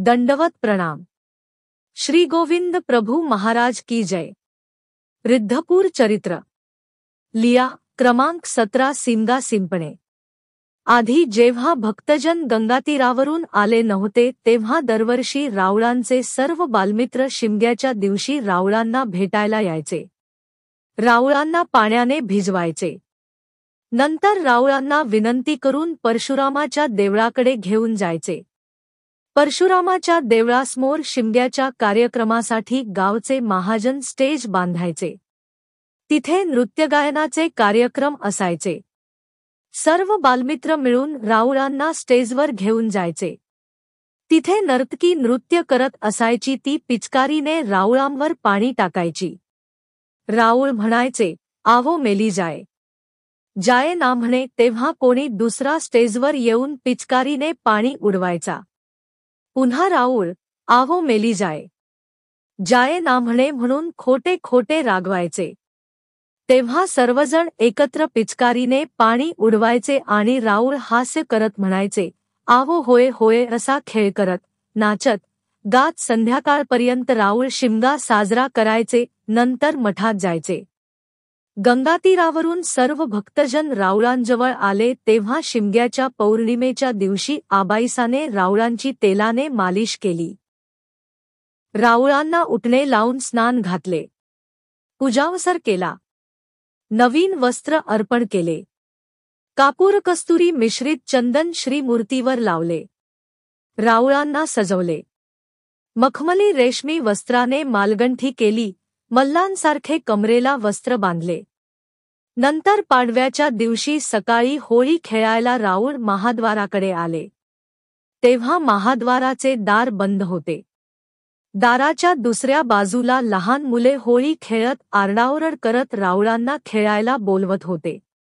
दंडवत प्रणाम। श्री गोविंद प्रभु महाराज की जय। रिद्धपूर चरित्र लिया क्रमांक 17 सिमगा सिंपणे। आधी जेव्हा भक्तजन गंगातीरावरून आले नव्हते तेव्हा दरवर्षी रावळांचे सर्व बालमित्र शिमग्याच्या दिवशी रावळांना भेटायला यायचे। रावळांना पाण्याने भिजवायचे। नंतर रावळांना विनंती करून परशुरामाच्या देवळाकडे घेऊन जायचे। परशुरामाच्या देवळासमोर शिमग्याच्या कार्यक्रमासाठी गावचे महाजन स्टेज बांधायचे। तिथे नृत्यगायनाचे कार्यक्रम असायचे। सर्व बालमित्र मिळून रावळांना स्टेजवर घेऊन जायचे। तिथे नर्तकी नृत्य करत असायची। ती पिचकारीने रावळांवर पाणी टाकायची। रावळ म्हणायचे, आवो मेली जाय। जाये ना म्हणे तेव्हा कोणी दुसरा स्टेजवर येऊन पिचकारीने पाणी उडवायचा। पुन्हा रावळ, आवो मेली जाय। जाये ना म्हणे म्हणून खोटे खोटे रागवायचे। तेव्हा सर्वजण एकत्र पिचकारीने पाणी उडवायचे आणि रावळ हास्य करत म्हणायचे, आवो होय होय असा खेळ करत, नाचत, गात संध्याकाळपर्यंत रावळ शिमगा साजरा करायचे। नंतर मठात जायचे। गंगातीरावरून सर्व भक्तजन रावळांजवळ आले तेव्हा शिमग्याच्या पौर्णिमेच्या दिवशी आबाईसाने रावळांची तेलाने मालिश केली। रावळांना उटणे लावून स्नान घातले। पूजावसर केला। नवीन वस्त्र अर्पण केले। कापूर कस्तुरी मिश्रित चंदन श्रीमूर्तीवर लावले। रावळांना सजवले। मखमली रेशमी वस्त्राने मालगंठी केली। मल्लांसारखे कमरेला वस्त्र बांधले। नंतर पाडव्याच्या दिवशी सकाळी होळी खेळायला रावळ महाद्वाराकडे आले। तेव्हा महाद्वाराचे दार बंद होते। दाराच्या दुसऱ्या बाजूला लहान मुले होळी खेळत आरडाओरड करत रावळांना खेळायला बोलवत होते।